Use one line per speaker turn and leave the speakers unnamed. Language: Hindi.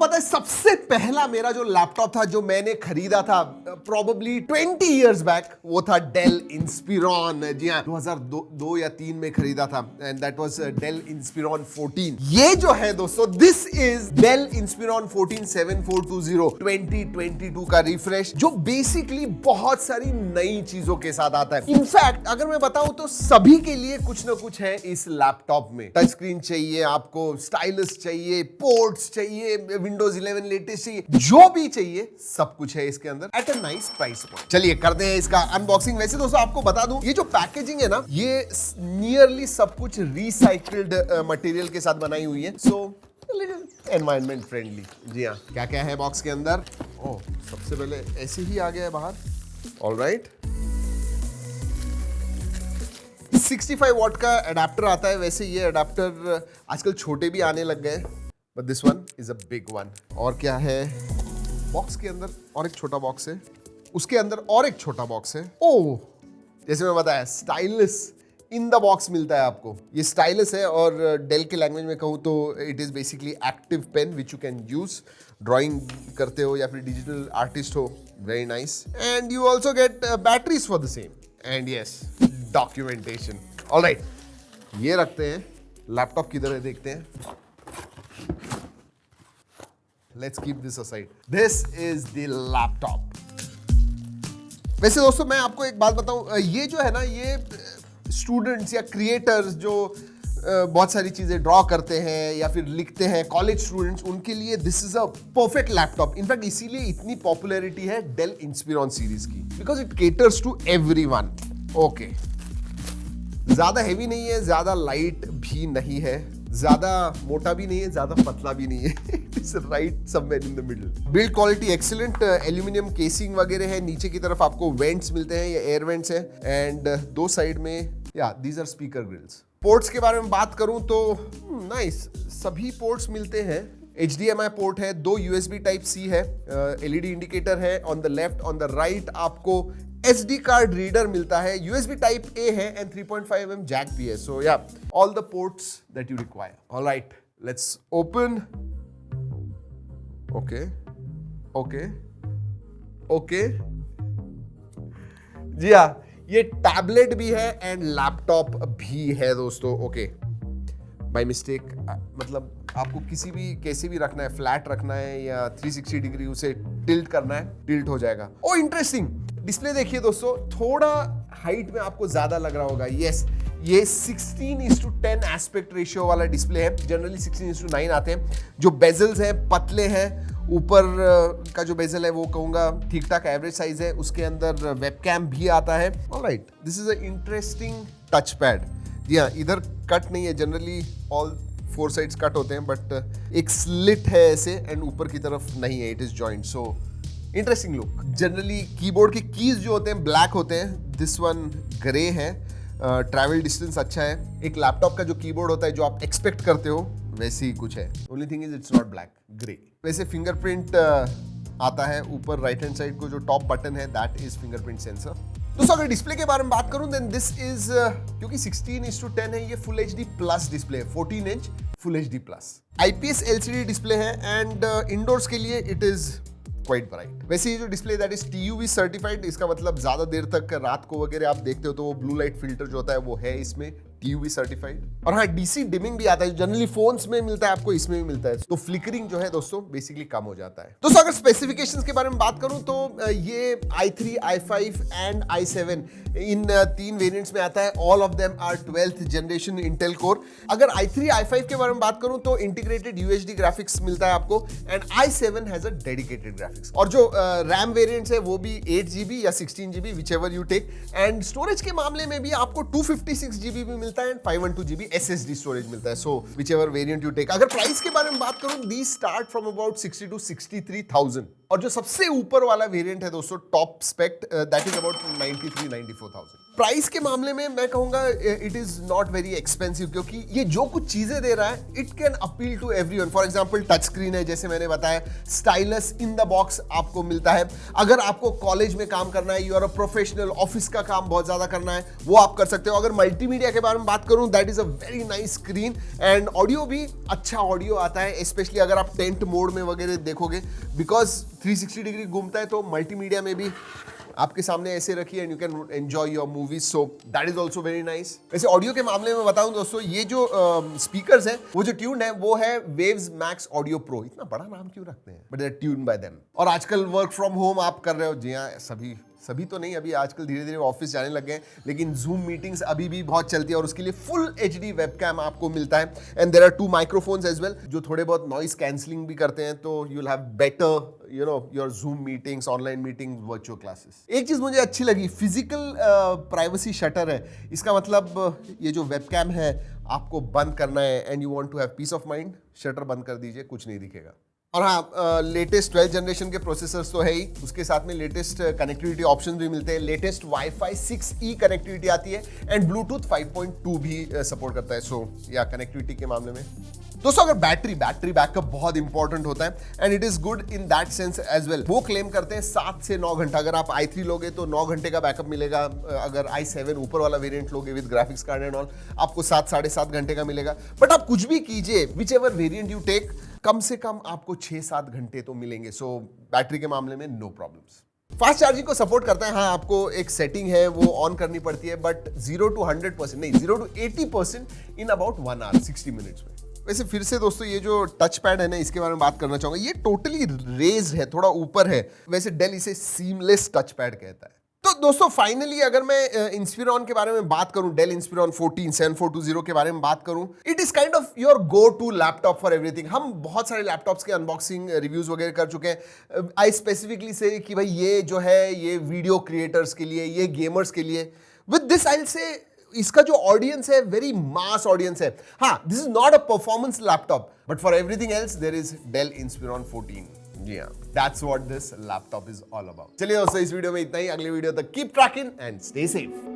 पता है सबसे पहला मेरा जो लैपटॉप था जो मैंने खरीदा था प्रोबेबली 20 इयर्स बैक, वो था डेल इंस्पिरॉन। जी हाँ, 2002 या 3 में खरीदा था and that was del Inspiron 14। ये जो है दोस्तों, दिस इज डेल इंस्पिरॉन 14 7420 2022 का रिफ्रेश, जो बेसिकली बहुत सारी नई चीजों के साथ आता है। इनफैक्ट अगर मैं बताऊं तो सभी के लिए कुछ ना कुछ है इस लैपटॉप में। टच स्क्रीन चाहिए आपको, स्टाइलस चाहिए, पोर्ट्स चाहिए, विंडोज 11 लेटेस्ट चाहिए, जो भी चाहिए सब कुछ है इसके अंदर at a nice price point. चलिए करते हैं इसका अनबॉक्सिंग। वैसे दोस्तों आपको बता दूं, ये जो पैकेजिंग है ना, ये नियरली सब कुछ रिसाइक्ल्ड मटेरियल के साथ बनाई हुई है, सो एनवायरमेंट फ्रेंडली। जी हाँ, क्या क्या है बॉक्स के अंदर? ओह, सबसे पहले ऐसे ही आ गया है बाहर। ऑलराइट, 65 वॉट का अडेप्टर आता है। वैसे ये अडेप्टर आजकल छोटे भी आने लग गए, but this one is a big one. और क्या है बॉक्स के अंदर? और एक छोटा बॉक्स है, उसके अंदर और एक छोटा बॉक्स है। ओह, जैसे मैं बताया, स्टाइलस इन द बॉक्स मिलता है आपको। ये स्टाइलस है और डेल के लैंग्वेज में कहूँ तो it is basically active pen which you can use drawing करते हो या फिर डिजिटल आर्टिस्ट हो। Very nice. And you also get batteries for the same and yes documentation. Alright, ये रखते हैं। लैपटॉप किधर है देखते हैं। Let's keep this aside. This is the laptop. वैसे दोस्तों मैं आपको एक बात बताऊं, ये जो है ना, ये स्टूडेंट्स या क्रिएटर्स जो बहुत सारी चीजें ड्रॉ करते हैं या फिर लिखते हैं, कॉलेज स्टूडेंट्स, उनके लिए this is a perfect laptop. In fact इसीलिए इतनी पॉपुलैरिटी है डेल इंस्पिरॉन सीरीज की, because it caters to everyone. Okay, ज्यादा हेवी नहीं है, ज्यादा लाइट भी नहीं है, ज्यादा मोटा भी नहीं है, ज्यादा पतला भी नहीं है। It's right somewhere in the middle. Build quality excellent, aluminium casing वगैरह है। नीचे की तरफ आपको वेंट्स मिलते हैं, ये एयर वेंट्स है। एंड दो साइड में या these are speaker grills. Ports के बारे में बात करूं तो नाइस, सभी पोर्ट्स मिलते हैं। HDMI पोर्ट है, 2 USB टाइप C है, LED इंडिकेटर है on the left. On the right आपको SD कार्ड रीडर मिलता है, USB टाइप A है एंड 3.5 mm जैक भी है। So yeah all the ports that you require. Alright, let's open. Okay okay okay, जी हाँ, ये टैबलेट भी है एंड लैपटॉप भी है दोस्तों। ओके, बाय मिस्टेक, मतलब आपको किसी भी कैसे भी रखना है, फ्लैट रखना है या 360 डिग्री उसे टिल्ट करना है, टिल्ट हो जाएगा। ओ इंटरेस्टिंग, डिस्प्ले देखिए दोस्तों, थोड़ा हाइट में आपको ज्यादा लग रहा होगा। यस, ये 16:10 एस्पेक्ट रेशियो वाला डिस्प्ले है। जनरली 16:9 आते हैं। जो बेजल्स हैं पतले हैं, ऊपर का जो बेजल है वो कहूंगा ठीक ठाक एवरेज साइज है। उसके अंदर वेबकैम भी आता है। Alright, this is a interesting touch pad. जी हाँ, इधर कट नहीं है, जनरली ऑल 4 साइड्स कट होते हैं, बट एक स्लिट है ऐसे एंड ऊपर की तरफ नहीं है, it is joint. So interesting look. Generally keyboard के कीज जो होते हैं ब्लैक होते हैं, दिस वन ग्रे है। ट्रैवल डिस्टेंस अच्छा है। एक लैपटॉप का जो कीबोर्ड होता है जो आप एक्सपेक्ट करते हो वैसे ही कुछ है। Only thing is it's not black, grey. वैसे फिंगरप्रिंट आता है ऊपर राइट हैंड साइड को, जो टॉप बटन है दैट इज फिंगरप्रिंट सेंसर। दोस्तों अगर डिस्प्ले के बारे में बात करूं देन दिस इज, क्योंकि 16:10 है, ये फुल HD प्लस डिस्प्ले है, 14 inch full HD plus. IPS LCD display है एंड इंडोर्स के लिए इट इज क्वाइट ब्राइट। वैसे ये जो display that is TUV certified, इसका मतलब ज्यादा देर तक रात को वगैरह आप देखते हो तो वो ब्लू लाइट फिल्टर जो होता है वो है इसमें TUV सर्टिफाइड। और हाँ, DC डिमिंग भी आता है, जनरली फोन्स में मिलता है, आपको इसमें भी मिलता है। तो फ्लिकरिंग जो है दोस्तों बेसिकली कम हो जाता है। दोस्तों अगर स्पेसिफिकेशंस के बारे में बात करूं तो ये i3, i5 and i7 in 3 variants में आता है। All of them are 12th generation Intel core. अगर i3, i5 के बारे में बात करूं तो इंटीग्रेटेड UHD ग्राफिक्स मिलता है आपको and i7 has a dedicated graphics. और जो रैम वेरिएंट्स है वो भी 8GB या 16GB whichever you take. And storage के मामले में भी आपको 256GB भी मिलता है एंड 512GB SSD स्टोरेज मिलता है। सो विचएवर वेरिएंट यू टेक। अगर प्राइस के बारे में बात करूं, these start from about 60 to 63,000 और जो सबसे ऊपर वाला वेरिएंट है दोस्तों, top spec, that is about 93-94,000। Price के मामले में मैं कहूंगा it is not very expensive, क्योंकि ये जो कुछ चीजें दे रहा है it can appeal to everyone. For example touch screen है, जैसे मैंने बताया, स्टाइलस इन द बॉक्स आपको मिलता है। अगर आपको कॉलेज में काम करना है, you are a professional, office का काम बहुत ज्यादा करना है, वो आप कर सकते हो। अगर मल्टीमीडिया के बारे में बात करूं, that is a very nice screen and audio भी अच्छा ऑडियो आता है, स्पेशली अगर आप टेंट मोड में वगैरह देखोगे, बिकॉज 360 डिग्री घूमता है, तो मल्टीमीडिया में भी आपके सामने ऐसे रखी and you can enjoy your movies, so that is also very nice. वैसे ऑडियो के मामले में बताऊं दोस्तों, ये जो स्पीकर्स हैं, वो जो ट्यून है वो है वेव्स मैक्स ऑडियो प्रो। इतना बड़ा नाम क्यों रखते हैं, but they are tuned by them. और आजकल वर्क फ्रॉम होम आप कर रहे हो, जी हाँ, सभी तो नहीं, अभी आजकल धीरे धीरे ऑफिस जाने लग गए, लेकिन जूम मीटिंग्स अभी भी बहुत चलती है और उसके लिए फुल HD वेबकैम आपको मिलता है and there are 2 microphones as well, जो थोड़े बहुत नॉइस कैंसलिंग भी करते हैं, तो you will have better your Zoom meetings, online meetings, virtual classes. एक चीज मुझे अच्छी लगी, फिजिकल प्राइवेसी शटर है। इसका मतलब ये जो वेबकैम है आपको बंद करना है and you want to have peace of mind, shutter बंद कर दीजिए, कुछ नहीं दिखेगा। और हाँ, लेटेस्ट 12th जनरेशन के प्रोसेसर्स तो है ही, उसके साथ में लेटेस्ट कनेक्टिविटी ऑप्शन भी मिलते हैं। लेटेस्ट वाईफाई 6E कनेक्टिविटी आती है एंड ब्लूटूथ 5.2 भी सपोर्ट करता है। सो या कनेक्टिविटी के मामले में दोस्तों, अगर बैटरी बैकअप बहुत इंपॉर्टेंट होता है and it is good in that sense as well. वो क्लेम करते हैं 7 से 9 घंटा। अगर आप i3 लोगे तो 9 घंटे का बैकअप मिलेगा। अगर i7 ऊपर वाला वेरिएंट लोगे with graphics card and all, आपको 7-7.5 घंटे का मिलेगा। बट आप कुछ भी कीजिए, whichever variant you take, कम से कम आपको 6-7 घंटे तो मिलेंगे। सो बैटरी के मामले में नो प्रॉब्लम्स। फास्ट चार्जिंग को सपोर्ट करता है। हाँ, आपको एक सेटिंग है वो ऑन करनी पड़ती है, बट 0 to 100% नहीं, 0 to 80% in about 1 hour 60 minutes में। वैसे फिर से दोस्तों, ये जो टच पैड है ना, इसके बारे में बात करना चाहूंगा। ये टोटली रेज्ड है, थोड़ा ऊपर है। वैसे डेल इसे सीमलेस टच पैड कहता है। तो दोस्तों फाइनली अगर मैं इंस्पिरॉन के बारे में बात करूं, डेल इंस्पिरॉन 14 7420 के बारे में बात करूं, it is kind of your go to laptop for everything. हम बहुत सारे लैपटॉप्स के अनबॉक्सिंग रिव्यूज वगैरह कर चुके हैं। आई स्पेसिफिकली से कि भाई ये जो है ये वीडियो क्रिएटर्स के लिए, ये गेमर्स के लिए। With this I will say इसका जो ऑडियंस है वेरी मास ऑडियंस है। हाँ, this is not a performance laptop, but for everything else there is Dell Inspiron 14। जी हाँ, that's what this laptop is all about. चलिए दोस्तों, इस वीडियो में इतना ही। अगले वीडियो तक keep trekking and stay safe.